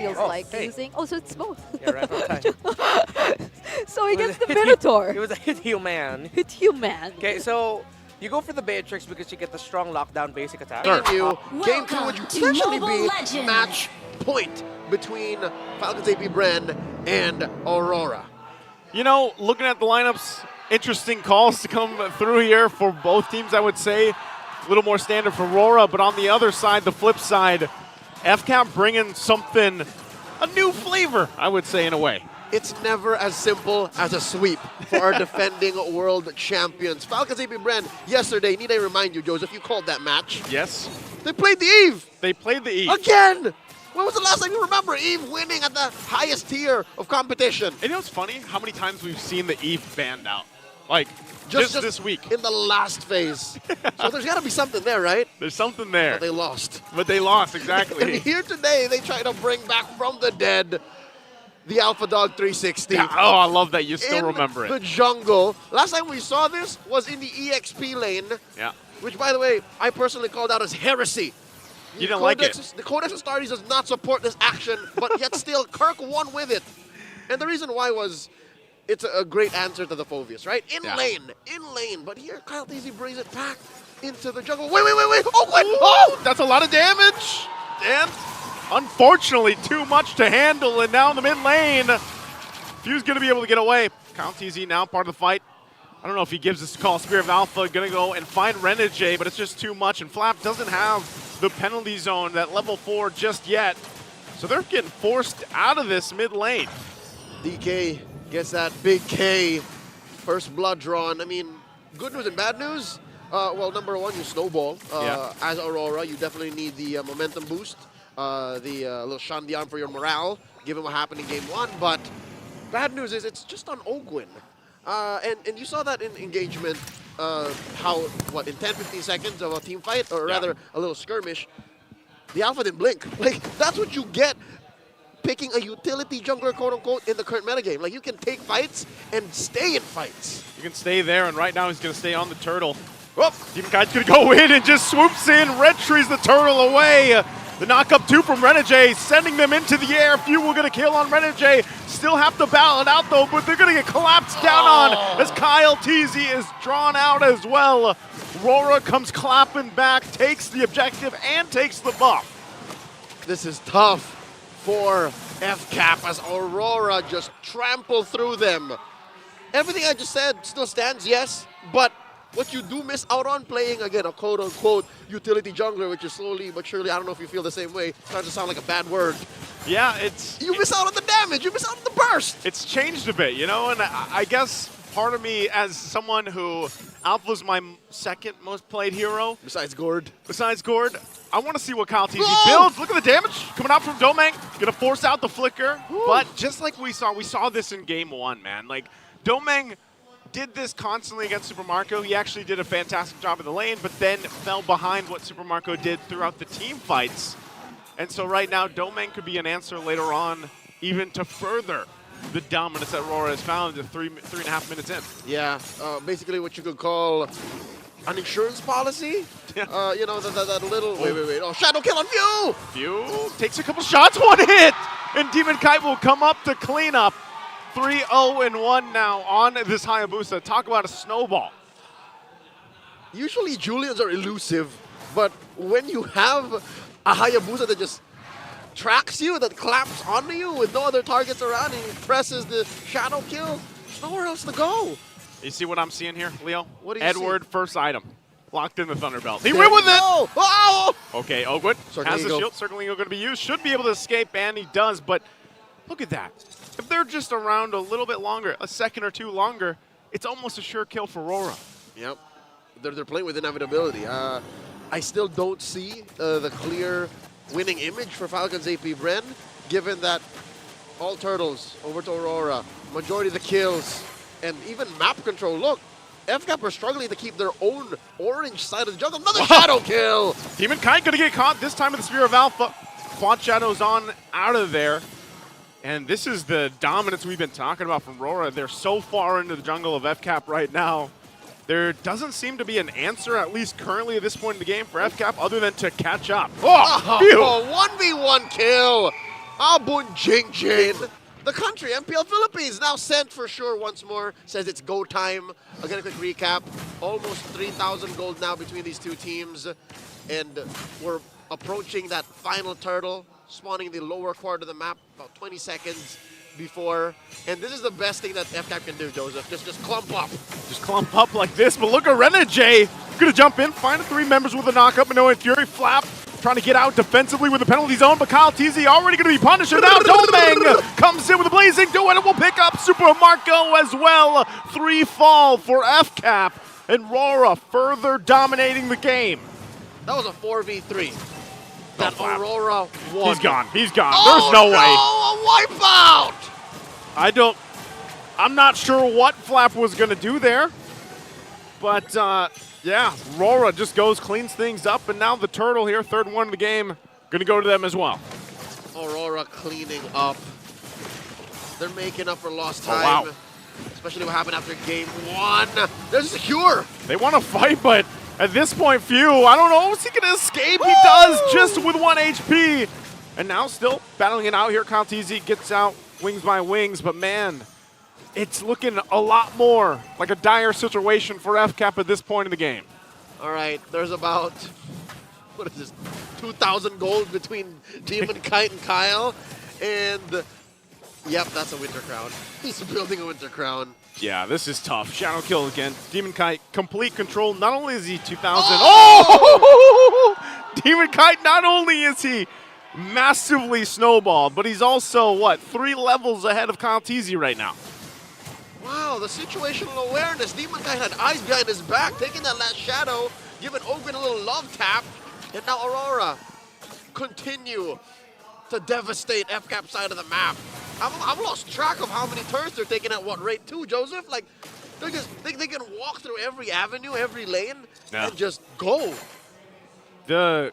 feels like using. Oh, so it's both. Yeah, right on time. So he gets the Minotaur. It was a hit human. Hit human. Okay, so you go for the Beatrix because you get the strong lockdown basic attack. Game 2 would potentially be match point between Falcons APBREN and Aurora. You know, looking at the lineups, interesting calls to come through here for both teams, I would say. A little more standard for Aurora, but on the other side, the flip side, FCAP bringing something, a new flavor, I would say, in a way. It's never as simple as a sweep for our defending world champions. Falcons APBREN yesterday, need I remind you, Joseph, you called that match. Yes. They played the Eve. They played the Eve. Again! When was the last time you remember Eve winning at the highest tier of competition? And you know what's funny? How many times we've seen the Eve banned out? Like, just this week. In the last phase. So there's got to be something there, right? There's something there. But they lost. But they lost, exactly. And here today, they try to bring back from the dead the Alpha Dog 360. Yeah, oh, I love that you still remember it. The jungle. Last time we saw this was in the EXP lane. Yeah. Which, by the way, I personally called out as heresy. You didn't like it. The Codex of Astartes does not support this action, but yet still Kirk won with it. And the reason why was it's a great answer to the Phoveus, right? In lane. But here, Kyle TZ brings it back into the jungle. Wait. Oh, what? Oh! That's a lot of damage. And unfortunately, too much to handle. And now in the mid lane, Few's going to be able to get away. Kyle TZ now part of the fight. I don't know if he gives this call. Spirit of Alpha going to go and find Renegade, but it's just too much. And Flap doesn't have the penalty zone, that level 4 just yet. So they're getting forced out of this mid lane. DK gets that big K. First blood drawn. I mean, good news and bad news. Well, number one, you snowball. As Aurora, you definitely need the momentum boost. The little Shandian for your morale, given what happened in game 1. But bad news is it's just on Ogwin. And you saw that in engagement, in 10-15 seconds of a team fight, or rather a little skirmish, the Alpha didn't blink. Like, that's what you get picking a utility jungler, quote-unquote, in the current metagame. Like, you can take fights and stay in fights. You can stay there, and right now he's going to stay on the turtle. Oh, Demon Kite's going to go in and just swoops in, red trees the turtle away. The knock-up 2 from Renegade, sending them into the air. Few will get a kill on Renegade. Still have to battle it out, though, but they're going to get collapsed down on as Kyle TZ is drawn out as well. Rora comes clapping back, takes the objective, and takes the buff. This is tough for FCAP as Aurora just trample through them. Everything I just said still stands, yes, but what you do miss out on playing, again, a quote-unquote utility jungler, which is slowly but surely, I don't know if you feel the same way, starting to sound like a bad word. Yeah, it's... You miss out on the damage, you miss out on the burst! It's changed a bit, you know, and I guess part of me, as someone who... Alpha's my second most played hero. Besides Gord. I want to see what Kyle TZ builds. Look at the damage coming out from Domang. Gonna force out the flicker. But just like we saw this in game 1, man. Like, Domang did this constantly against Super Marco. He actually did a fantastic job in the lane, but then fell behind what Super Marco did throughout the team fights. And so right now, Domang could be an answer later on, even to further the dominance that Aurora has found to 3.5 minutes in. Yeah, basically what you could call an insurance policy. Yeah. You know, that little... Wait. Oh, shadow kill on Few! Few takes a couple shots, one hit! And Demon Kite will come up to clean up. 3-0-1 now on this Hayabusa. Talk about a snowball. Usually Julians are elusive, but when you have a Hayabusa that just tracks you, that claps onto you with no other targets around, and he presses the shadow kill, there's nowhere else to go. You see what I'm seeing here, Leo? What do you Edward, see? first item. Locked in the Thunderbelt. He went with it! Oh! Okay, Ogwood has the shield. Circling going to be used. Should be able to escape, and he does, but look at that. If they're just around a little bit longer, a second or two longer, it's almost a sure kill for Aurora. Yep. They're playing with inevitability. I still don't see the clear winning image for Falcons APBREN, given that all turtles over to Aurora, majority of the kills, and even map control. Look, FCAP are struggling to keep their own orange side of the jungle. Another shadow kill! Demon Kite going to get caught, this time with the Spear of Alpha. Quad Shadow's on out of there. And this is the dominance we've been talking about from Aurora. They're so far into the jungle of FCAP right now. There doesn't seem to be an answer, at least currently at this point in the game, for FCAP other than to catch up. Oh, 1v1 kill! Abun Jingjin. The country, MPL Philippines, now sent for sure once more. Says it's go time. Again, a quick recap. Almost 3,000 gold now between these two teams. And we're approaching that final turtle, spawning in the lower quarter of the map, about 20 seconds before. And this is the best thing that FCAP can do, Joseph. Just clump up. Just clump up like this, but look at Renegade. Gonna jump in, find the 3 members with a knock-up, and no Fury Flap trying to get out defensively with the penalty zone, but Kyle TZ already gonna be punished, and now Domeng comes in with a blazing duet and will pick up Super Marco as well. 3 fall for FCAP, and Rora further dominating the game. That was a 4v3. That Flap. Aurora won. He's gone, he's gone. Oh, There's no way. A wipeout! I'm not sure what Flap was gonna do there, but yeah, Rora just cleans things up, and now the turtle here, 3rd one of the game, gonna go to them as well. Aurora cleaning up. They're making up for lost Oh, time. wow. Especially what happened after game 1. There's a secure. They want to fight, but at this point, I don't know, is he gonna escape? Woo! He does, just with 1 HP. And now still battling it out here. Kyle TZ gets out wings by wings, but man, it's looking a lot more like a dire situation for FCAP at this point in the game. All right, there's about, what is this, 2,000 gold between Demon Kite and Kyle. And, yep, that's a Winter Crown. He's building a Winter Crown. Yeah, this is tough. Shadow kill again. Demon Kite, complete control. Not only is he 2,000. Oh! Demon Kite, not only is he massively snowballed, but he's also, what, 3 levels ahead of Kyle TZ right now. Wow, the situational awareness. Demon Kite had eyes behind his back, taking that last shadow, giving Ogren a little love tap, and now Aurora continue to devastate FCAP side of the map. I've lost track of how many turns they're taking at what rate too, Joseph. Like, they can walk through every avenue, every lane, and just go. The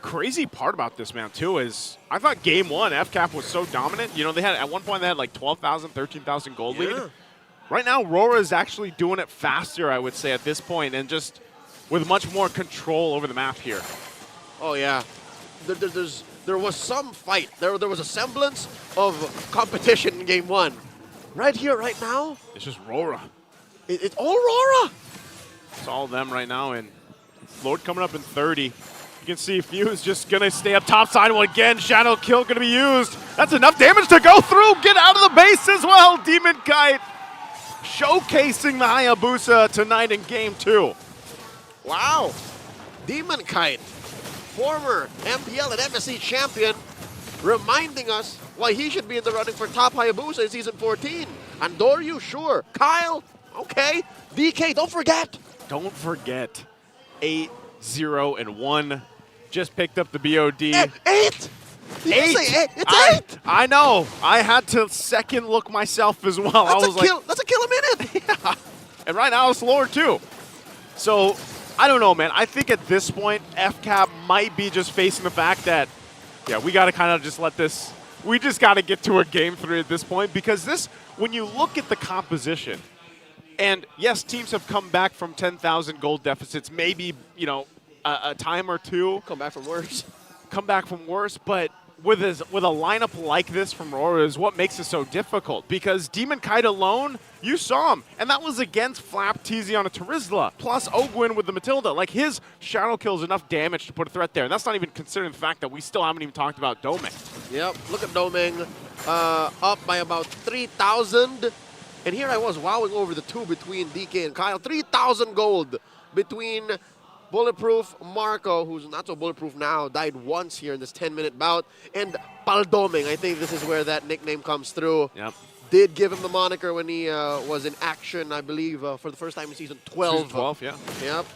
crazy part about this, man, too, is I thought game 1, FCAP was so dominant. You know, they had at one point they had like 12,000, 13,000 gold lead. Right now, Rora is actually doing it faster, I would say, at this point, and just with much more control over the map here. Oh, yeah. There was some fight. There was a semblance of competition in game 1. Right here, right now. It's just Rora. It's all Rora. It's all of them right now, and Lord coming up in 30. You can see Fuse just going to stay up top side. Well, again, Shadow Kill going to be used. That's enough damage to go through. Get out of the base as well. Demon Kite showcasing the Hayabusa tonight in game 2. Wow. Demon Kite, former MPL and MSC champion, reminding us why he should be in the running for top Hayabusa in Season 14. Andoryu, sure. Kyle, okay. DK, don't forget. Don't forget, 8-0-1. Just picked up the BOD. 8? Did you say 8? It's 8. I know. I had to second look myself as well. That's a kill a minute. Yeah. And right now it's Lord too. So I don't know, man. I think at this point, FCAP might be just facing the fact that, yeah, we got to kind of just let this, we just got to get to a game 3 at this point, because this, when you look at the composition, and yes, teams have come back from 10,000 gold deficits, maybe, you know, a time or two. Come back from worse. Come back from worse, but with a lineup like this from Rora is what makes it so difficult, because Demon Kite alone, you saw him, and that was against Flap, TZ on a Terizla, plus Ogwin with the Matilda. Like, his Shadow Kill is enough damage to put a threat there, and that's not even considering the fact that we still haven't even talked about Domeng. Yep, look at Domeng, up by about 3,000, and here I was wowing over the 2 between DK and Kyle. 3,000 gold between Bulletproof Marco, who's not so bulletproof now, died once here in this 10-minute bout, and Paldoming. I think this is where that nickname comes through. Yep. Did give him the moniker when he was in action, I believe, for the first time in Season 12. Season 12, yeah. Yep.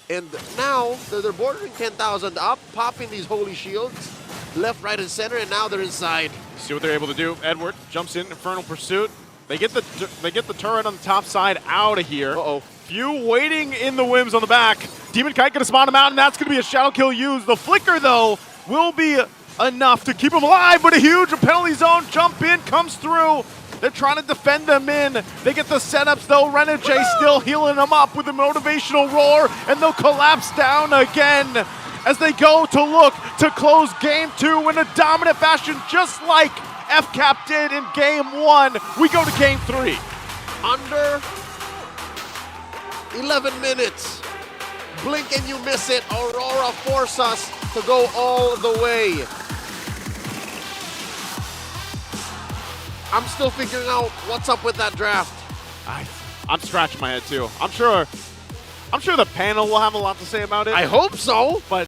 And now they're bordering 10,000 up, popping these holy shields, left, right, and center, and now they're inside. See what they're able to do. Edward jumps in, Infernal Pursuit. They get the turret on the top side out of here. Uh-oh. Few waiting in the whims on the back. Demon Kite gonna spawn him out, and that's gonna be a Shadow Kill used. The flicker, though, will be enough to keep him alive, but a huge penalty zone jump in comes through. They're trying to defend them in. They get the setups, though. Renegade still healing them up with a motivational roar, and they'll collapse down again. as they go to look to close Game 2 in a dominant fashion, just like FCAP did in Game 1. We go to Game 3. Under 11 minutes. Blink and you miss it. Aurora force us to go all the way. I'm still figuring out what's up with that draft. I'm scratching my head too. I'm sure the panel will have a lot to say about it. I hope so. But